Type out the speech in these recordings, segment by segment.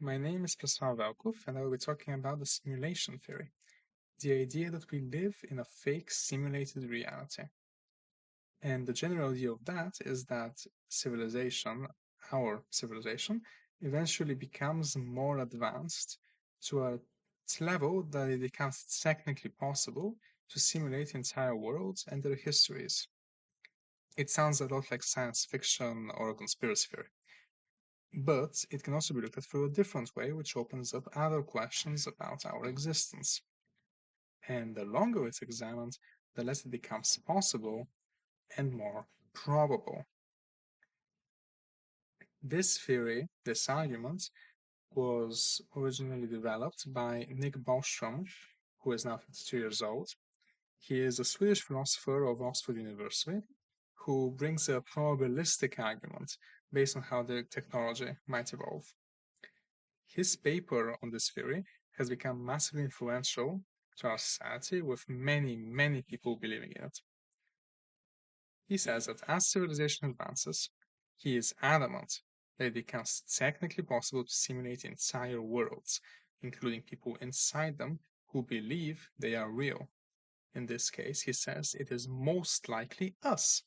My name is Preslav Velkov, and I will be talking about the simulation theory, the idea that we live in a fake simulated reality. And the general view of that is that civilization, our civilization, eventually becomes more advanced to a level that it becomes technically possible to simulate entire worlds and their histories. It sounds a lot like science fiction or a conspiracy theory. But it can also be looked at through a different way, which opens up other questions about our existence. And the longer it's examined, the less it becomes possible and more probable. This theory, this argument, was originally developed by Nick Bostrom, who is now 52 years old. He is a Swedish philosopher of Oxford University who brings a probabilistic argument based on how the technology might evolve. His paper on this theory has become massively influential to our society, with many people believing in it. He says that as civilization advances, he is adamant that it becomes technically possible to simulate entire worlds, including people inside them who believe they are real. In this case, he says it is most likely us.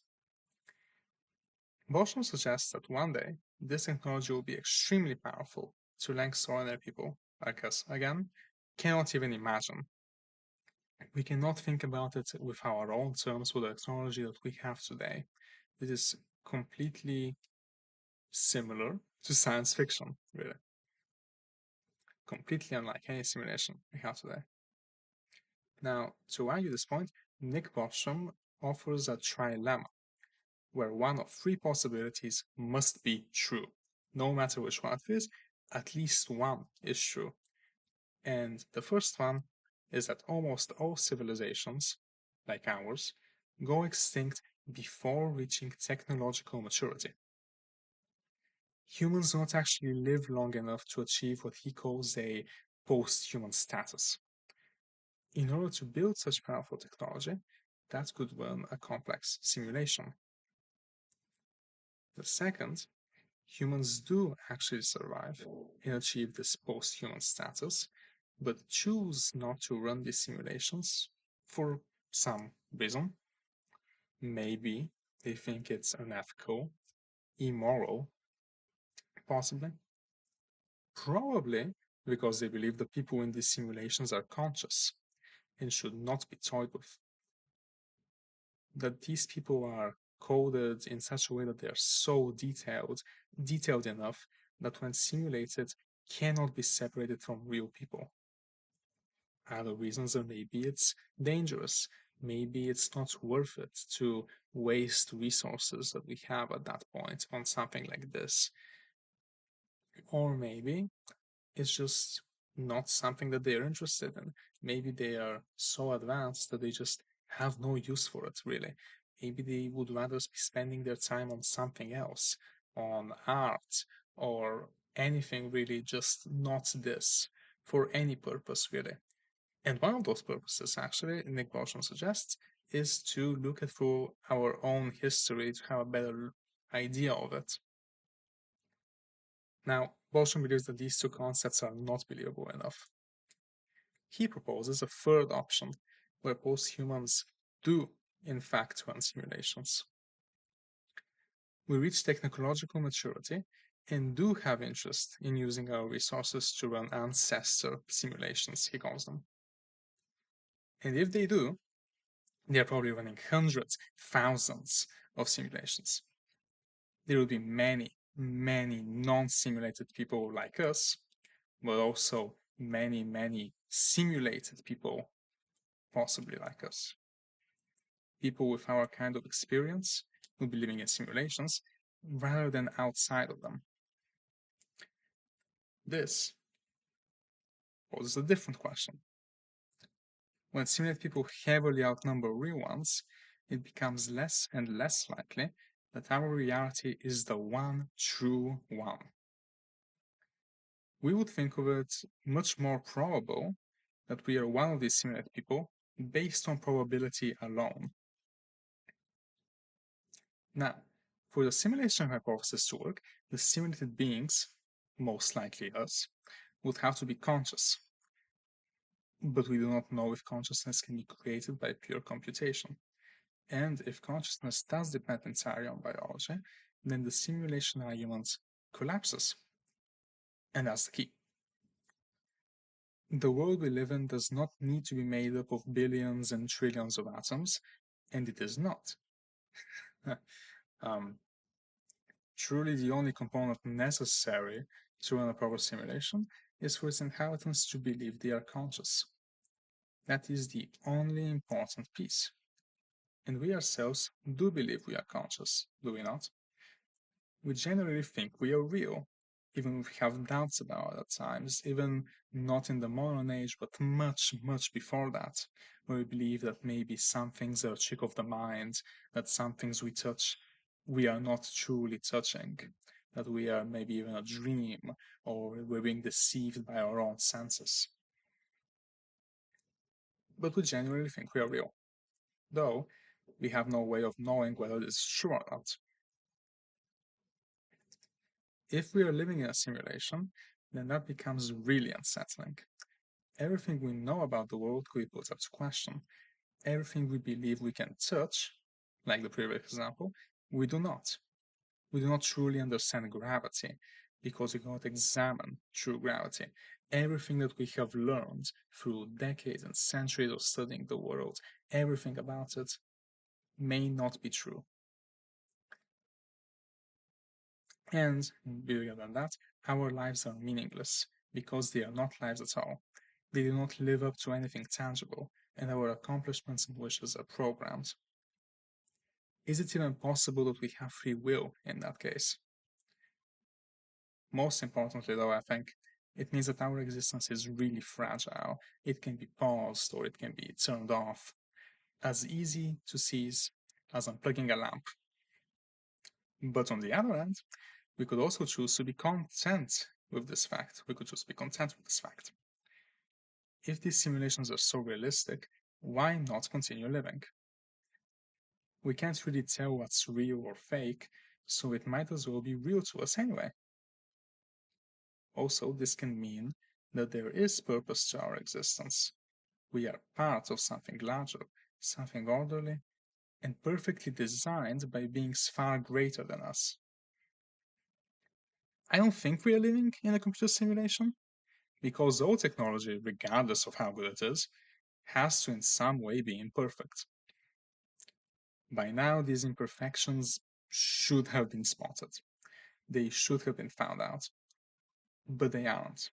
Bostrom suggests that one day this technology will be extremely powerful to lengths ordinary people like us, again, cannot even imagine. We cannot think about it with our own terms with the technology that we have today. It is completely similar to science fiction, really. Completely unlike any simulation we have today. Now, to argue this point, Nick Bostrom offers a trilemma, where one of three possibilities must be true. No matter which one it is, at least one is true. And the first one is that almost all civilizations, like ours, go extinct before reaching technological maturity. Humans don't actually live long enough to achieve what he calls a post-human status. In order to build such powerful technology, that could run a complex simulation. The second, humans do actually survive and achieve this post-human status, but choose not to run these simulations for some reason. Maybe they think it's unethical, immoral, possibly. Probably because they believe the people in these simulations are conscious and should not be toyed with. That these people are coded in such a way that they are so detailed enough that when simulated cannot be separated from real people. Other reasons are maybe it's dangerous, maybe it's not worth it to waste resources that we have at that point on something like this. Or maybe it's just not something that they're interested in. Maybe they are so advanced that they just have no use for it, really. Maybe they would rather be spending their time on something else, on art, or anything really, just not this, for any purpose, really. And one of those purposes, actually, Nick Bostrom suggests, is to look at through our own history to have a better idea of it. Now, Bostrom believes that these two concepts are not believable enough. He proposes a third option, where post-humans do, in fact, run simulations. We reach technological maturity and do have interest in using our resources to run ancestor simulations, he calls them. And if they do, they are probably running hundreds, thousands of simulations. There will be many non-simulated people like us, but also many simulated people possibly like us. People with our kind of experience will be living in simulations rather than outside of them. This poses a different question. When simulated people heavily outnumber real ones, it becomes less and less likely that our reality is the one true one. We would think of it much more probable that we are one of these simulated people based on probability alone. Now, for the simulation hypothesis to work, the simulated beings most likely us, would have to be conscious. But we do not know if consciousness can be created by pure computation. And if consciousness does depend entirely on biology, then the simulation argument collapses. And that's the key. The world we live in does not need to be made up of billions and trillions of atoms, and it is not. um, Truly, the only component necessary to run a proper simulation is for its inhabitants to believe they are conscious. That is the only important piece. And we ourselves do believe we are conscious, do we not? We generally think we are real, even if we have doubts about it at times, even not in the modern age, but much, much before that, where we believe that maybe some things are a trick of the mind, that some things we touch we are not truly touching, that we are maybe even a dream, or we're being deceived by our own senses. But we genuinely think we are real, though we have no way of knowing whether this is true or not. If we are living in a simulation, then that becomes really unsettling. Everything we know about the world could be put up to question. Everything we believe we can touch, like the previous example, we do not. We do not truly understand gravity because we cannot examine true gravity. Everything that we have learned through decades and centuries of studying the world, everything about it may not be true. And bigger than that, our lives are meaningless because they are not lives at all. They do not live up to anything tangible, and our accomplishments and wishes are programmed. Is it even possible that we have free will in that case? Most importantly, though, I think it means that our existence is really fragile. It can be paused or it can be turned off, as easy to seize as unplugging a lamp. But on the other hand, we could also choose to be content with this fact. We could choose to be content with this fact. If these simulations are so realistic, why not continue living? We can't really tell what's real or fake, so it might as well be real to us anyway. Also, this can mean that there is purpose to our existence. We are part of something larger, something orderly, and perfectly designed by beings far greater than us. I don't think we are living in a computer simulation, because all technology, regardless of how good it is, has to in some way be imperfect. By now, these imperfections should have been spotted. They should have been found out. But they aren't.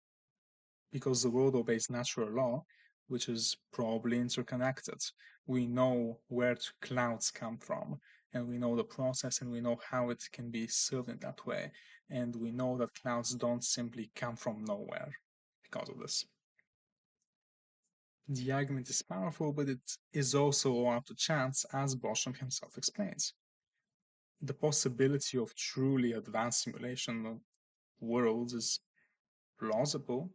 Because the world obeys natural law, which is probably interconnected. We know where clouds come from, and we know the process, and we know how it can be served in that way. And we know that clouds don't simply come from nowhere because of this. The argument is powerful, but it is also all up to chance, as Bostrom himself explains. The possibility of truly advanced simulation of worlds is plausible,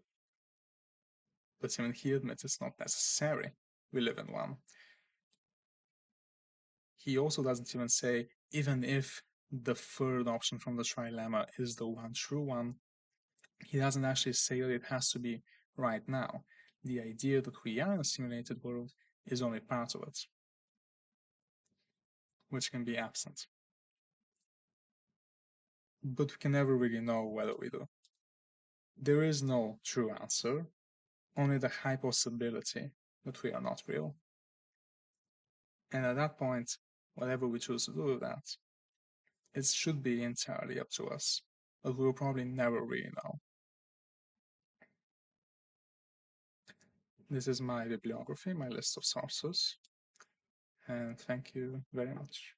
but even he admits it's not necessary. We live in one. He also doesn't even say, even if the third option from the trilemma is the one true one, he doesn't actually say that it has to be right now. The idea that we are in a simulated world is only part of it, which can be absent. But we can never really know whether we do. There is no true answer, only the high possibility that we are not real. And at that point, whatever we choose to do with that, it should be entirely up to us, but we'll probably never really know. This is my bibliography, my list of sources, and thank you very much.